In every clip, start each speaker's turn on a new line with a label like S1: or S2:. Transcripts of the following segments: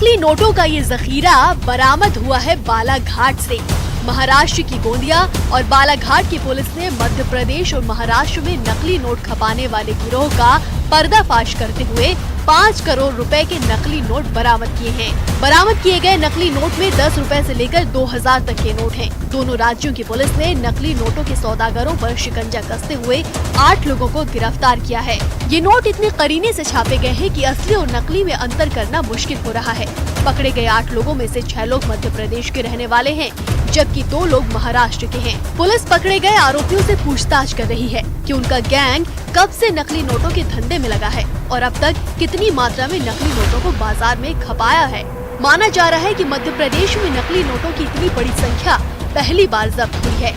S1: नकली नोटों का ये जखीरा बरामद हुआ है बालाघाट से। महाराष्ट्र की गोंदिया और बालाघाट की पुलिस ने मध्य प्रदेश और महाराष्ट्र में नकली नोट खपाने वाले गिरोह का पर्दाफाश करते हुए 5 करोड़ रुपए के नकली नोट बरामद किए हैं। बरामद किए गए नकली नोट में 10 रुपए से लेकर 2000 तक के नोट हैं। दोनों राज्यों की पुलिस ने नकली नोटों के सौदागरों पर शिकंजा कसते हुए 8 लोगों को गिरफ्तार किया है। ये नोट इतने करीने से छापे गए हैं कि असली और नकली में अंतर करना मुश्किल हो रहा है। पकड़े गए 8 लोगों में से 6 लोग मध्य प्रदेश के रहने वाले हैं, जबकि 2 लोग महाराष्ट्र के हैं। पुलिस पकड़े गए आरोपियों से पूछताछ कर रही है कि उनका गैंग कब से नकली नोटों के धंधे में लगा है और अब तक कितनी मात्रा में नकली नोटों को बाजार में खपाया है। माना जा रहा है कि मध्य प्रदेश में नकली नोटों की इतनी बड़ी संख्या पहली बार जब्त हुई है।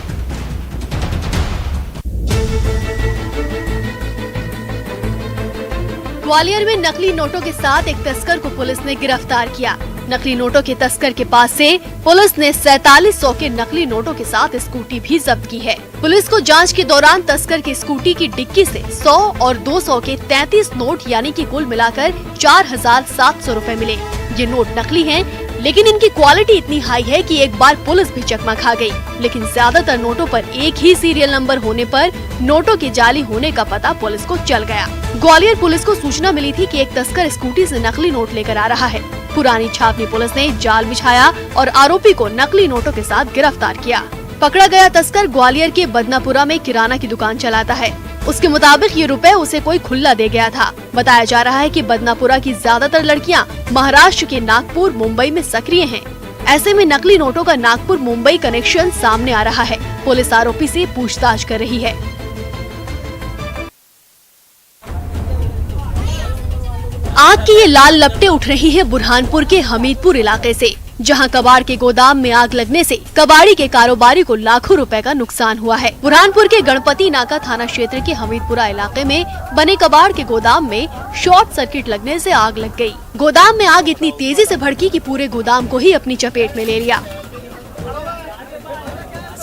S1: ग्वालियर में नकली नोटों के साथ एक तस्कर को पुलिस ने गिरफ्तार किया। नकली नोटों के तस्कर के पास से पुलिस ने 4700 के नकली नोटों के साथ स्कूटी भी जब्त की है। पुलिस को जांच के दौरान तस्कर की स्कूटी की डिक्की से 100 और 200 के 33 नोट यानी कि कुल मिलाकर 4700 रुपए मिले। ये नोट नकली हैं, लेकिन इनकी क्वालिटी इतनी हाई है कि एक बार पुलिस भी चकमा खा गई। लेकिन ज्यादातर नोटों पर एक ही सीरियल नंबर होने पर नोटों के जाली होने का पता पुलिस को चल गया। ग्वालियर पुलिस को सूचना मिली थी कि एक तस्कर स्कूटी से नकली नोट लेकर आ रहा है। पुरानी छावनी पुलिस ने जाल बिछाया और आरोपी को नकली नोटों के साथ गिरफ्तार किया। पकड़ा गया तस्कर ग्वालियर के बदनापुरा में किराना की दुकान चलाता है। उसके मुताबिक ये रुपए उसे कोई खुल्ला दे गया था। बताया जा रहा है कि बदनापुरा की ज्यादातर लड़कियां महाराष्ट्र के नागपुर, मुंबई में सक्रिय हैं। ऐसे में नकली नोटों का नागपुर मुंबई कनेक्शन सामने आ रहा है। पुलिस आरोपी से पूछताछ कर रही है। आग की ये लाल लपटें उठ रही है बुरहानपुर के हमीदपुर इलाके से, जहां कबाड़ के गोदाम में आग लगने से कबाड़ी के कारोबारी को लाखों रुपए का नुकसान हुआ है। बुरहानपुर के गणपति नाका थाना क्षेत्र के हमीदपुरा इलाके में बने कबाड़ के गोदाम में शॉर्ट सर्किट लगने से आग लग गई। गोदाम में आग इतनी तेजी से भड़की कि पूरे गोदाम को ही अपनी चपेट में ले लिया।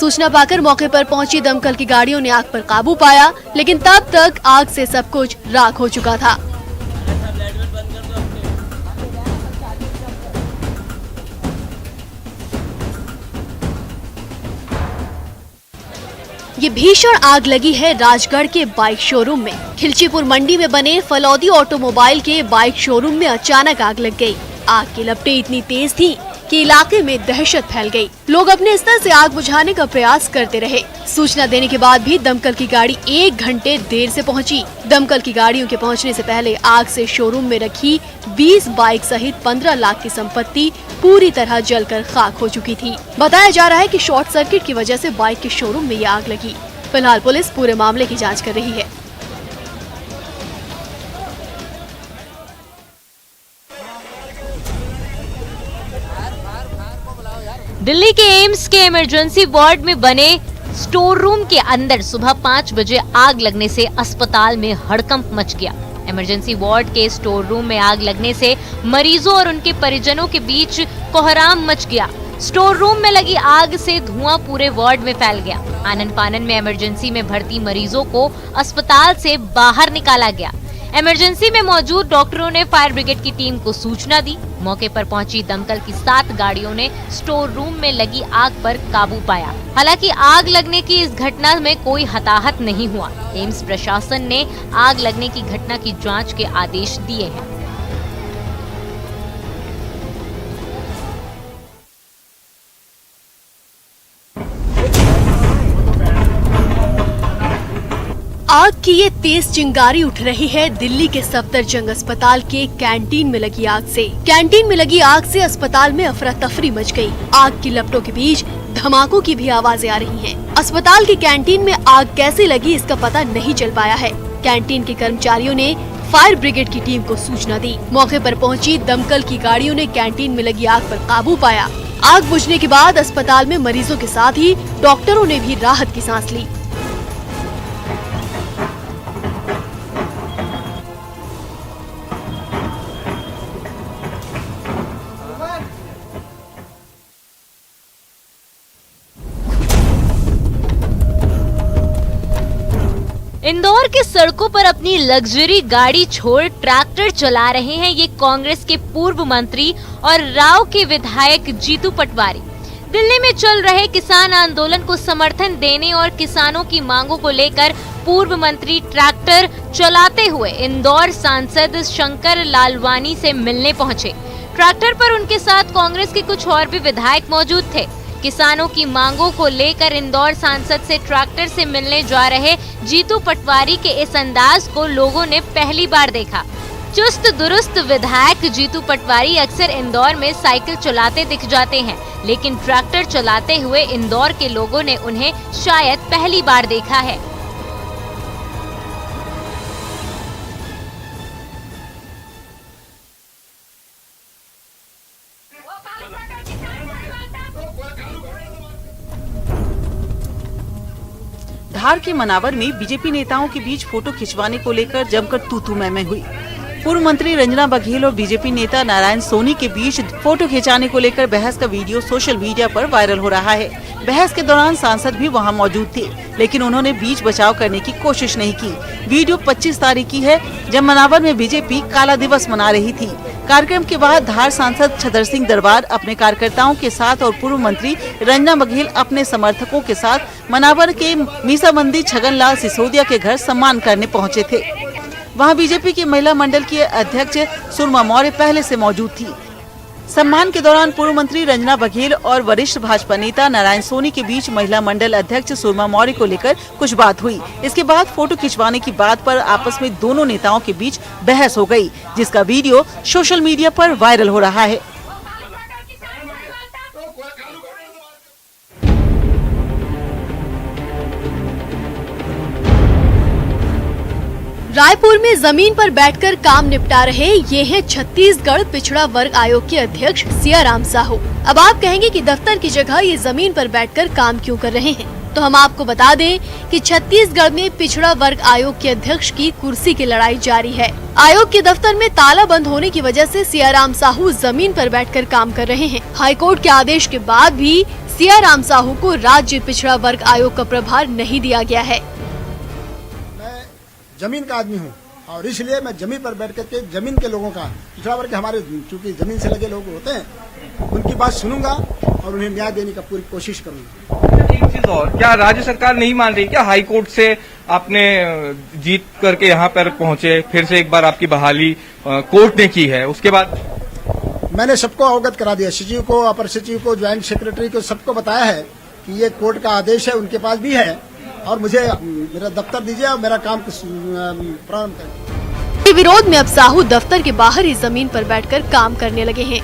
S1: सूचना पाकर मौके पर पहुंची दमकल की गाड़ियों ने आग पर काबू पाया, लेकिन तब तक आग से सब कुछ राख हो चुका था। ये भीषण आग लगी है राजगढ़ के बाइक शोरूम में। खिलचीपुर मंडी में बने फलौदी ऑटोमोबाइल के बाइक शोरूम में अचानक आग लग गई। आग की लपटें इतनी तेज थीं कि इलाके में दहशत फैल गई। लोग अपने स्तर से आग बुझाने का प्रयास करते रहे। सूचना देने के बाद भी दमकल की गाड़ी 1 घंटे देर से पहुंची। दमकल की गाड़ियों के पहुंचने से पहले आग से शोरूम में रखी 20 बाइक सहित 15 लाख की संपत्ति पूरी तरह जलकर खाक हो चुकी थी। बताया जा रहा है कि शॉर्ट सर्किट की वजह से बाइक के शोरूम में ये आग लगी। फिलहाल पुलिस पूरे मामले की जाँच कर रही है।
S2: दिल्ली के एम्स के इमरजेंसी वार्ड में बने स्टोर रूम के अंदर सुबह 5 बजे आग लगने से अस्पताल में हड़कंप मच गया। इमरजेंसी वार्ड के स्टोर रूम में आग लगने से मरीजों और उनके परिजनों के बीच कोहराम मच गया। स्टोर रूम में लगी आग से धुआं पूरे वार्ड में फैल गया। आनन फानन में इमरजेंसी में भर्ती मरीजों को अस्पताल से बाहर निकाला गया। इमरजेंसी में मौजूद डॉक्टरों ने फायर ब्रिगेड की टीम को सूचना दी। मौके पर पहुंची दमकल की 7 गाड़ियों ने स्टोर रूम में लगी आग पर काबू पाया। हालांकि आग लगने की इस घटना में कोई हताहत नहीं हुआ। एम्स प्रशासन ने आग लगने की घटना की जांच के आदेश दिए हैं।
S1: आग की ये तेज चिंगारी उठ रही है दिल्ली के सफदरजंग अस्पताल के कैंटीन में लगी आग से। कैंटीन में लगी आग से अस्पताल में अफरा तफरी मच गई। आग की लपटों के बीच धमाकों की भी आवाजें आ रही हैं। अस्पताल की कैंटीन में आग कैसे लगी इसका पता नहीं चल पाया है। कैंटीन के कर्मचारियों ने फायर ब्रिगेड की टीम को सूचना दी। मौके पर पहुंची दमकल की गाड़ियों ने कैंटीन में लगी आग पर काबू पाया। आग बुझने के बाद अस्पताल में मरीजों के साथ ही डॉक्टरों ने भी राहत की सांस ली।
S2: इंदौर के सड़कों पर अपनी लग्जरी गाड़ी छोड़ ट्रैक्टर चला रहे हैं ये कांग्रेस के पूर्व मंत्री और राव के विधायक जीतू पटवारी। दिल्ली में चल रहे किसान आंदोलन को समर्थन देने और किसानों की मांगों को लेकर पूर्व मंत्री ट्रैक्टर चलाते हुए इंदौर सांसद शंकर लालवानी से मिलने पहुंचे। ट्रैक्टर पर उनके साथ कांग्रेस के कुछ और भी विधायक मौजूद थे। किसानों की मांगों को लेकर इंदौर सांसद से ट्रैक्टर से मिलने जा रहे जीतू पटवारी के इस अंदाज को लोगों ने पहली बार देखा। चुस्त दुरुस्त विधायक जीतू पटवारी अक्सर इंदौर में साइकिल चलाते दिख जाते हैं, लेकिन ट्रैक्टर चलाते हुए इंदौर के लोगों ने उन्हें शायद पहली बार देखा है।
S3: धार के मनावर में बीजेपी नेताओं के बीच फोटो खिंचवाने को लेकर जमकर तू-तू मैं हुई। पूर्व मंत्री रंजना बघेल और बीजेपी नेता नारायण सोनी के बीच फोटो खिंचाने को लेकर बहस का वीडियो सोशल मीडिया पर वायरल हो रहा है। बहस के दौरान सांसद भी वहां मौजूद थे, लेकिन उन्होंने बीच बचाव करने की कोशिश नहीं की। वीडियो 25 तारीख की है, जब मनावर में बीजेपी काला दिवस मना रही थी। कार्यक्रम के बाद धार सांसद छतर सिंह दरबार अपने कार्यकर्ताओं के साथ और पूर्व मंत्री रंजना बघेल अपने समर्थकों के साथ मनावर के मीसाबंदी छगनलाल सिसोदिया के घर सम्मान करने पहुंचे थे। वहां बीजेपी की महिला मंडल की अध्यक्ष सुरमा मौर्य पहले से मौजूद थी। सम्मान के दौरान पूर्व मंत्री रंजना बघेल और वरिष्ठ भाजपा नेता नारायण सोनी के बीच महिला मंडल अध्यक्ष सुरमा मौर्य को लेकर कुछ बात हुई। इसके बाद फोटो खिंचवाने की बात पर आपस में दोनों नेताओं के बीच बहस हो गई, जिसका वीडियो सोशल मीडिया पर वायरल हो रहा है।
S1: रायपुर में जमीन पर बैठकर काम निपटा रहे ये हैं छत्तीसगढ़ पिछड़ा वर्ग आयोग के अध्यक्ष सियाराम साहू। अब आप कहेंगे कि दफ्तर की जगह ये जमीन पर बैठकर काम क्यों कर रहे हैं, तो हम आपको बता दें कि छत्तीसगढ़ में पिछड़ा वर्ग आयोग के अध्यक्ष की कुर्सी की लड़ाई जारी है। आयोग के दफ्तर में ताला बंद होने की वजह से सियाराम साहू जमीन पर बैठकर काम कर रहे हैं। हाईकोर्ट के आदेश के बाद भी सियाराम साहू को राज्य पिछड़ा वर्ग आयोग का प्रभार नहीं दिया गया है।
S4: जमीन का आदमी हूँ और इसलिए मैं जमीन पर बैठ करके जमीन के लोगों का पिछड़ा वर्ग के हमारे चूंकि जमीन से लगे लोग होते हैं, उनकी बात सुनूंगा और उन्हें न्याय देने का पूरी कोशिश करूंगा।
S5: एक चीज और, क्या राज्य सरकार नहीं मान रही? क्या हाई कोर्ट से आपने जीत करके यहाँ पर पहुंचे, फिर से एक बार आपकी बहाली कोर्ट ने की है, उसके बाद
S4: मैंने सबको अवगत करा दिया, सचिव को, अपर सचिव को, ज्वाइंट सेक्रेटरी को, सबको बताया है कि ये कोर्ट का आदेश है, उनके पास भी है और मुझे मेरा दफ्तर दीजिए और मेरा काम प्रारंभ करें।
S1: विरोध में अब साहू दफ्तर के बाहर ही जमीन पर बैठकर काम करने लगे हैं।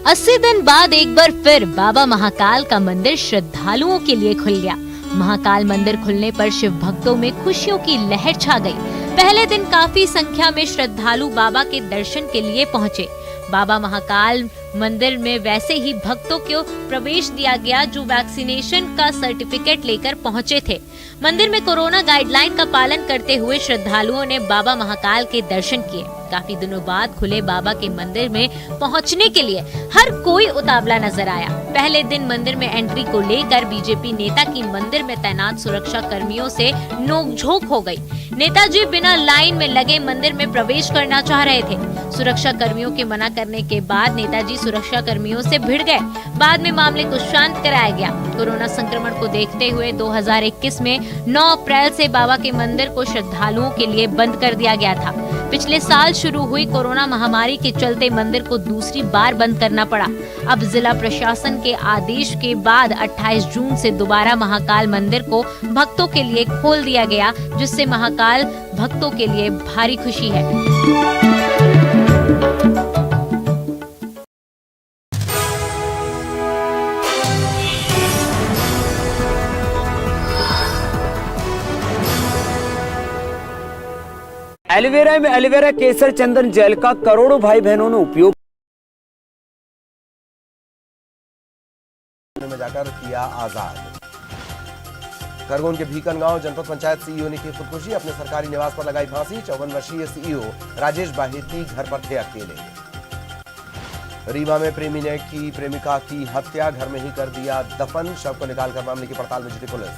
S2: अस्सी दिन बाद एक बार फिर बाबा महाकाल का मंदिर श्रद्धालुओं के लिए खुल गया। महाकाल मंदिर खुलने पर शिव भक्तों में खुशियों की लहर छा गई। पहले दिन काफी संख्या में श्रद्धालु बाबा के दर्शन के लिए पहुंचे। बाबा महाकाल मंदिर में वैसे ही भक्तों को प्रवेश दिया गया जो वैक्सीनेशन का सर्टिफिकेट लेकर पहुंचे थे। मंदिर में कोरोना गाइडलाइन का पालन करते हुए श्रद्धालुओं ने बाबा महाकाल के दर्शन किए। काफी दिनों बाद खुले बाबा के मंदिर में पहुंचने के लिए हर कोई उतावला नजर आया। पहले दिन मंदिर में एंट्री को लेकर बीजेपी नेता की मंदिर में तैनात सुरक्षा कर्मियों से नोकझोंक हो गई। नेताजी बिना लाइन में लगे मंदिर में प्रवेश करना चाह रहे थे। सुरक्षा कर्मियों के मना करने के बाद नेताजी सुरक्षा कर्मियों से भिड़ गए। बाद में मामले को शांत कराया गया। कोरोना संक्रमण को देखते हुए 2021 में 9 अप्रैल से बाबा के मंदिर को श्रद्धालुओं के लिए बंद कर दिया गया था। पिछले साल शुरू हुई कोरोना महामारी के चलते मंदिर को दूसरी बार बंद करना पड़ा। अब जिला प्रशासन के आदेश के बाद 28 जून से दोबारा महाकाल मंदिर को भक्तों के लिए खोल दिया गया, जिससे महाकाल भक्तों के लिए भारी खुशी है।
S6: एलोवेरा में एलोवेरा केसर चंदन जेल का करोड़ों भाई बहनों ने उपयोग
S7: में जाकर किया आजाद। खरगोन के भीकन गांव जनपद पंचायत सीईओ ने की खुदकुशी, अपने सरकारी निवास पर लगाई फांसी। 54 वर्षीय सीईओ राजेश बाहेती घर पर थे अकेले। रीवा में प्रेमी ने की प्रेमिका की हत्या, घर में ही कर दिया दफन। शव को निकालकर मामले की पड़ताल में जुटी पुलिस।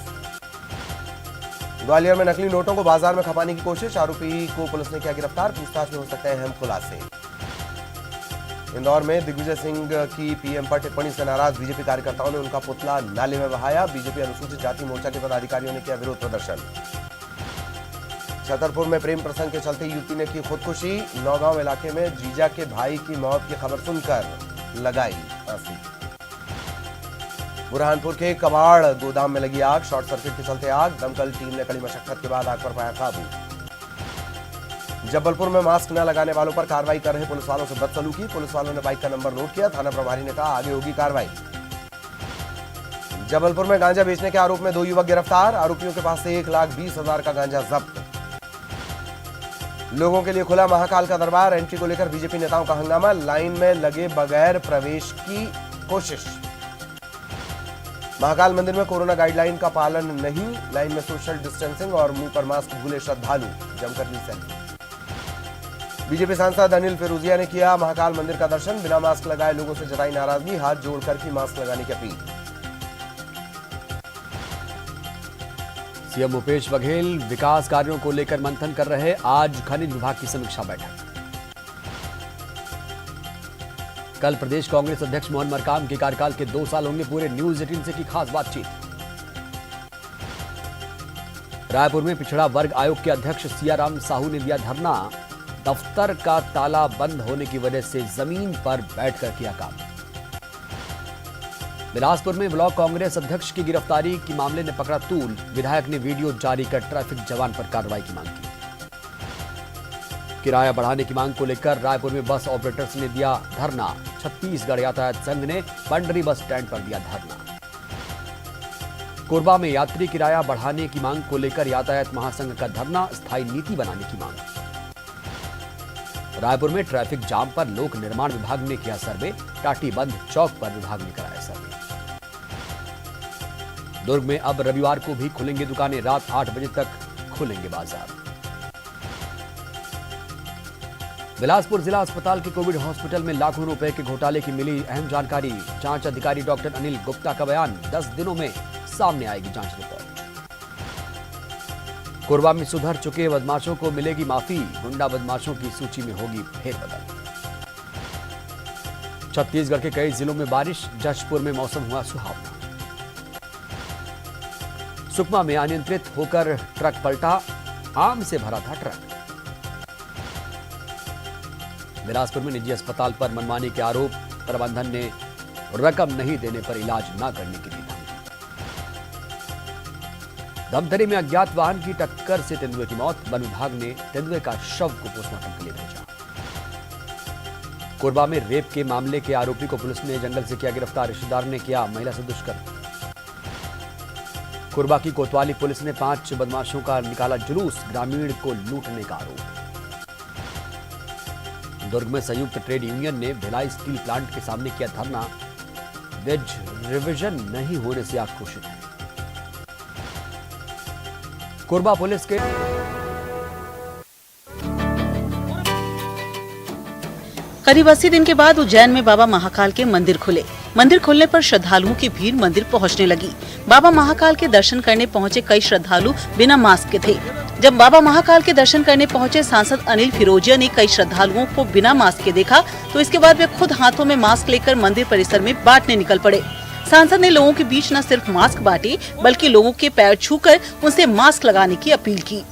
S7: ग्वालियर में नकली नोटों को बाजार में खपाने की कोशिश, आरोपी को पुलिस ने किया गिरफ्तार। पूछताछ में हो सकते हैं अहम खुलासे। इंदौर में दिग्विजय सिंह की पीएम पर टिप्पणी से नाराज बीजेपी कार्यकर्ताओं ने उनका पुतला नाले में बहाया। बीजेपी अनुसूचित जाति मोर्चा के पदाधिकारियों ने किया विरोध प्रदर्शन। छतरपुर में प्रेम प्रसंग के चलते युवती ने की खुदकुशी। नौगांव इलाके में जीजा के भाई की मौत की खबर सुनकर लगाई फांसी। बुरहानपुर के कबाड़ गोदाम में लगी आग, शॉर्ट सर्किट के चलते आग। दमकल टीम ने कड़ी मशक्कत के बाद आग पर पाया काबू। जबलपुर में मास्क न लगाने वालों पर कार्रवाई कर रहे पुलिस वालों से बदसलूकी, पुलिस वालों ने बाइक का नंबर नोट किया। थाना प्रभारी ने कहा आगे होगी कार्रवाई। जबलपुर में गांजा बेचने के आरोप में 2 युवक गिरफ्तार, आरोपियों के पास से 1,20,000 का गांजा जब्त। लोगों के लिए खुला महाकाल का दरबार, एंट्री को लेकर बीजेपी नेताओं का हंगामा, लाइन में लगे बगैर प्रवेश की कोशिश। महाकाल मंदिर में कोरोना गाइडलाइन का पालन नहीं, लाइन में सोशल डिस्टेंसिंग और मुंह पर मास्क भूले श्रद्धालु, जमकर ली सेल्फी। बीजेपी सांसद अनिल फिरोजिया ने किया महाकाल मंदिर का दर्शन, बिना मास्क लगाए लोगों से जताई नाराजगी, हाथ जोड़कर की मास्क लगाने की अपील।
S8: सीएम भूपेश बघेल विकास कार्यों को लेकर मंथन कर रहे, आज खनिज विभाग की समीक्षा बैठक। कल प्रदेश कांग्रेस अध्यक्ष मोहन मरकाम के कार्यकाल के 2 साल होंगे पूरे, न्यूज 18 से की खास बातचीत। रायपुर में पिछड़ा वर्ग आयोग के अध्यक्ष सियाराम साहू ने दिया धरना, दफ्तर का ताला बंद होने की वजह से जमीन पर बैठकर किया काम। बिलासपुर में ब्लॉक कांग्रेस अध्यक्ष की गिरफ्तारी की मामले ने पकड़ा तूल, विधायक ने वीडियो जारी कर ट्रैफिक जवान पर कार्रवाई की मांग की। किराया बढ़ाने की मांग को लेकर रायपुर में बस ऑपरेटर्स ने दिया धरना, छत्तीसगढ़ यातायात संघ ने पंडरी बस स्टैंड पर दिया धरना। कोरबा में यात्री किराया बढ़ाने की मांग को लेकर यातायात महासंघ का धरना, स्थायी नीति बनाने की मांग। रायपुर में ट्रैफिक जाम पर लोक निर्माण विभाग ने किया सर्वे, टाटीबंध चौक पर विभाग ने कराया सर्वे। दुर्ग में अब रविवार को भी खुलेंगे दुकानें, रात 8 बजे तक खुलेंगे बाजार। बिलासपुर जिला अस्पताल के कोविड हॉस्पिटल में लाखों रुपए के घोटाले की मिली अहम जानकारी, जांच अधिकारी डॉक्टर अनिल गुप्ता का बयान, 10 दिनों में सामने आएगी जांच रिपोर्ट। कोरबा में सुधर चुके बदमाशों को मिलेगी माफी, गुंडा बदमाशों की सूची में होगी फेरबदल। छत्तीसगढ़ के कई जिलों में बारिश, जशपुर में मौसम हुआ सुहावना। सुकमा में अनियंत्रित होकर ट्रक पलटा, आम से भरा था ट्रक। बिलासपुर में निजी अस्पताल पर मनमानी के आरोप, प्रबंधन ने रकम नहीं देने पर इलाज न करने की दी धमकी। धमतरी में अज्ञात वाहन की टक्कर से तेंदुए की मौत, वन विभाग ने तेंदुए का शव को पोस्टमार्टम के लिए भेजा। कोरबा में रेप के मामले के आरोपी को पुलिस ने जंगल से किया गिरफ्तार, रिश्तेदार ने किया महिला से दुष्कर्म। कोरबा की कोतवाली पुलिस ने 5 बदमाशों का निकाला जुलूस, ग्रामीण को लूटने का आरोप। दुर्ग में संयुक्त ट्रेड यूनियन ने भिलाई स्टील प्लांट के सामने किया धरना, वेज रिवीजन नहीं होने से आक्रोशित है। कोरबा पुलिस के
S3: करीब 80 दिन के बाद उज्जैन में बाबा महाकाल के मंदिर खुले। मंदिर खुलने पर श्रद्धालुओं की भीड़ मंदिर पहुंचने लगी। बाबा महाकाल के दर्शन करने पहुंचे कई श्रद्धालु बिना मास्क के थे। जब बाबा महाकाल के दर्शन करने पहुंचे सांसद अनिल फिरोजिया ने कई श्रद्धालुओं को बिना मास्क के देखा, तो इसके बाद वे खुद हाथों में मास्क लेकर मंदिर परिसर में बांटने निकल पड़े। सांसद ने लोगों के बीच न सिर्फ मास्क बांटे, बल्कि लोगों के पैर छूकर उनसे मास्क लगाने की अपील की।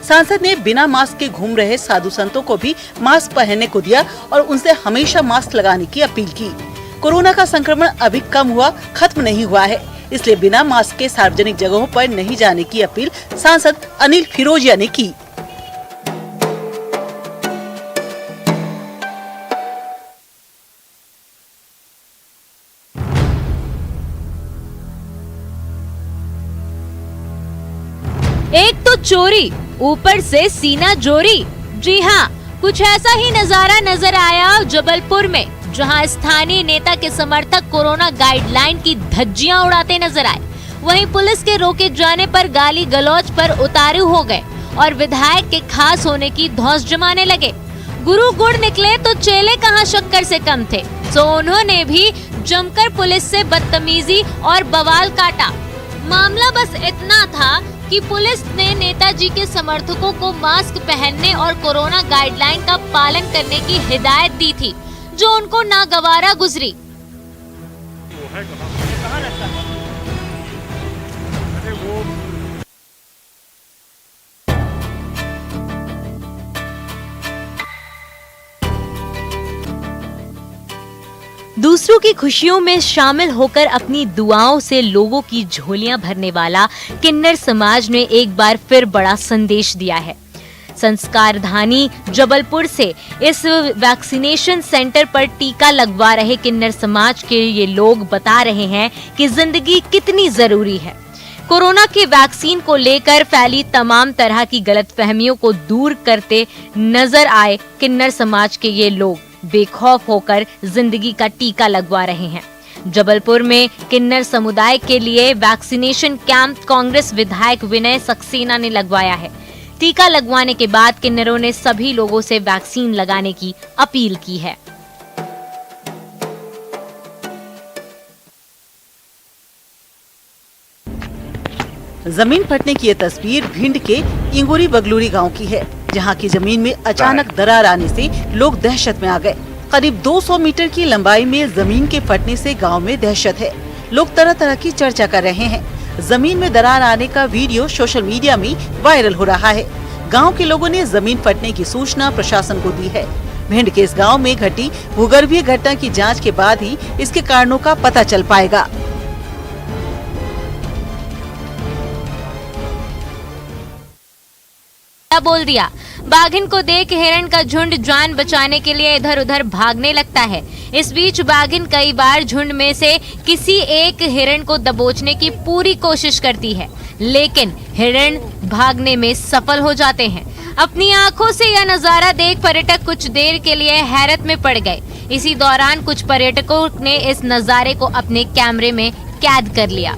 S3: सांसद ने बिना मास्क के घूम रहे साधु संतों को भी मास्क पहनने को दिया और उनसे हमेशा मास्क लगाने की अपील की। कोरोना का संक्रमण अभी कम हुआ, खत्म नहीं हुआ है, इसलिए बिना मास्क के सार्वजनिक जगहों पर नहीं जाने की अपील सांसद अनिल फिरोजिया ने की।
S2: एक तो चोरी, ऊपर से सीना जोरी। जी हाँ, कुछ ऐसा ही नजारा नजर आया जबलपुर में, जहां स्थानीय नेता के समर्थक कोरोना गाइडलाइन की धज्जियां उड़ाते नजर आए। वहीं पुलिस के रोके जाने पर गाली गलौज पर उतारू हो गए और विधायक के खास होने की धौंस जमाने लगे। गुरु गुड़ निकले तो चेले कहां शक्कर से कम थे, तो उन्होंने भी जमकर पुलिस से बदतमीजी और बवाल काटा। मामला बस इतना था कि पुलिस ने नेताजी के समर्थकों को मास्क पहनने और कोरोना गाइडलाइन का पालन करने की हिदायत दी थी, जो उनको नागवारा गुजरी। दूसरों की खुशियों में शामिल होकर अपनी दुआओं से लोगों की झोलियां भरने वाला किन्नर समाज ने एक बार फिर बड़ा संदेश दिया है। संस्कारधानी जबलपुर से इस वैक्सीनेशन सेंटर पर टीका लगवा रहे किन्नर समाज के ये लोग बता रहे हैं कि जिंदगी कितनी जरूरी है। कोरोना के वैक्सीन को लेकर फैली तमाम तरह की गलतफहमियों को दूर करते नजर आए किन्नर समाज के ये लोग बेखौफ होकर जिंदगी का टीका लगवा रहे हैं। जबलपुर में किन्नर समुदाय के लिए वैक्सीनेशन कैंप कांग्रेस विधायक विनय सक्सेना ने लगवाया है। टीका लगवाने के बाद किन्नरों ने सभी लोगों से वैक्सीन लगाने की अपील की है।
S3: जमीन फटने की ये तस्वीर भिंड के इंगुरी बगलूरी गांव की है, जहां की जमीन में अचानक दरार आने से लोग दहशत में आ गए। करीब 200 मीटर की लंबाई में जमीन के फटने से गांव में दहशत है। लोग तरह तरह की चर्चा कर रहे हैं। जमीन में दरार आने का वीडियो सोशल मीडिया में वायरल हो रहा है। गांव के लोगों ने जमीन फटने की सूचना प्रशासन को दी है। भिंड के इस गांव में घटी भूगर्भीय घटना की जांच के बाद ही इसके कारणों का पता चल पाएगा।
S2: बोल दिया। बाघिन को देख हिरण का झुंड जान बचाने के लिए इधर उधर भागने लगता है। इस बीच बाघिन कई बार झुंड में से किसी एक हिरण को दबोचने की पूरी कोशिश करती है, लेकिन हिरण भागने में सफल हो जाते हैं। अपनी आंखों से यह नजारा देख पर्यटक कुछ देर के लिए हैरत में पड़ गए। इसी दौरान कुछ पर्यटकों ने इस नजारे को अपने कैमरे में कैद कर लिया।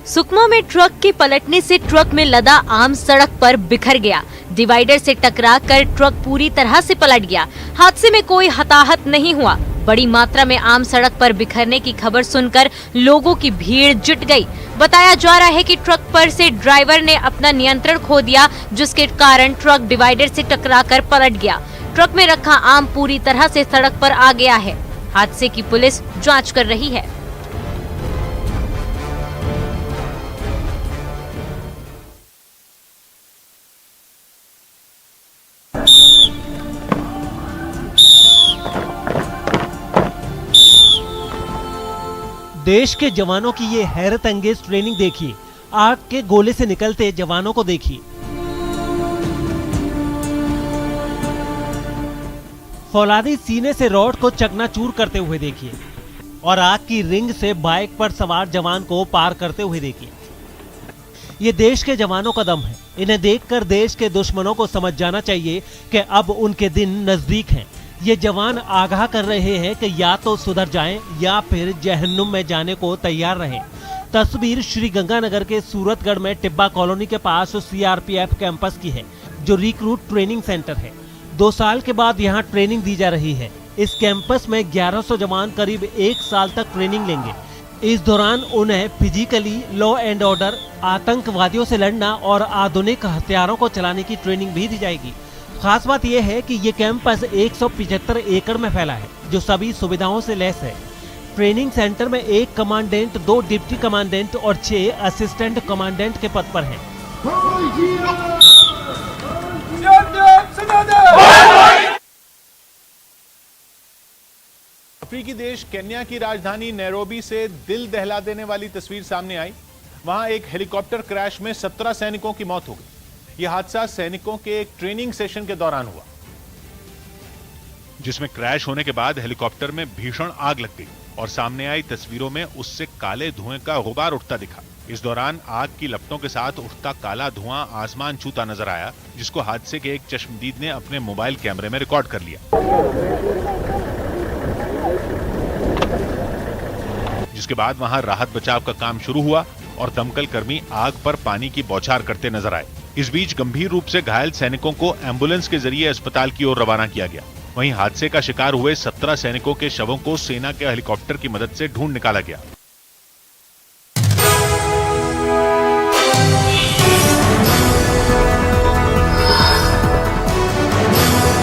S2: सुकमा में ट्रक के पलटने से ट्रक में लदा आम सड़क पर बिखर गया। डिवाइडर से टकराकर ट्रक पूरी तरह से पलट गया। हादसे में कोई हताहत नहीं हुआ। बड़ी मात्रा में आम सड़क पर बिखरने की खबर सुनकर लोगों की भीड़ जुट गई। बताया जा रहा है कि ट्रक पर से ड्राइवर ने अपना नियंत्रण खो दिया, जिसके कारण ट्रक डिवाइडर से टकराकर पलट गया। ट्रक में रखा आम पूरी तरह से सड़क पर आ गया है। हादसे की पुलिस जाँच कर रही है।
S9: देश के जवानों की ये हैरत अंगेज ट्रेनिंग देखिए। आग के गोले से निकलते जवानों को देखिए। फौलादी सीने से रॉड को चकनाचूर करते हुए देखिए और आग की रिंग से बाइक पर सवार जवान को पार करते हुए देखिए। ये देश के जवानों का दम है। इन्हें देखकर देश के दुश्मनों को समझ जाना चाहिए कि अब उनके दिन नजदीक हैं। ये जवान आगाह कर रहे हैं कि या तो सुधर जाएं या फिर जहन्नुम में जाने को तैयार रहें। तस्वीर श्री गंगानगर के सूरतगढ़ में टिब्बा कॉलोनी के पास सीआरपीएफ कैंपस की है, जो रिक्रूट ट्रेनिंग सेंटर है। 2 साल के बाद यहाँ ट्रेनिंग दी जा रही है। इस कैंपस में 1100 जवान करीब 1 साल तक ट्रेनिंग लेंगे। इस दौरान उन्हें फिजिकली लॉ एंड ऑर्डर, आतंकवादियों से लड़ना और आधुनिक हथियारों को चलाने की ट्रेनिंग भी दी जाएगी। खास बात यह है कि ये कैंपस 175 एकड़ में फैला है, जो सभी सुविधाओं से लैस है। ट्रेनिंग सेंटर में 1 कमांडेंट, 2 डिप्टी कमांडेंट और 6 असिस्टेंट कमांडेंट के पद पर हैं।
S10: अफ्रीकी देश केन्या की राजधानी नैरोबी से दिल दहला देने वाली तस्वीर सामने आई। वहां एक हेलीकॉप्टर क्रैश में 17 सैनिकों की मौत हो गई। यह हादसा सैनिकों के एक ट्रेनिंग सेशन के दौरान हुआ, जिसमें क्रैश होने के बाद हेलीकॉप्टर में भीषण आग लग गई और सामने आई तस्वीरों में उससे काले धुएं का गुबार उठता दिखा। इस दौरान आग की लपटों के साथ उठता काला धुआं आसमान छूता नजर आया, जिसको हादसे के एक चश्मदीद ने अपने मोबाइल कैमरे में रिकॉर्ड कर लिया। जिसके बाद वहां राहत बचाव का काम शुरू हुआ और दमकल कर्मी आग पर पानी की बौछार करते नजर आए। इस बीच गंभीर रूप से घायल सैनिकों को एम्बुलेंस के जरिए अस्पताल की ओर रवाना किया गया। वहीं हादसे का शिकार हुए 17 सैनिकों के शवों को सेना के हेलीकॉप्टर की मदद से ढूंढ निकाला गया।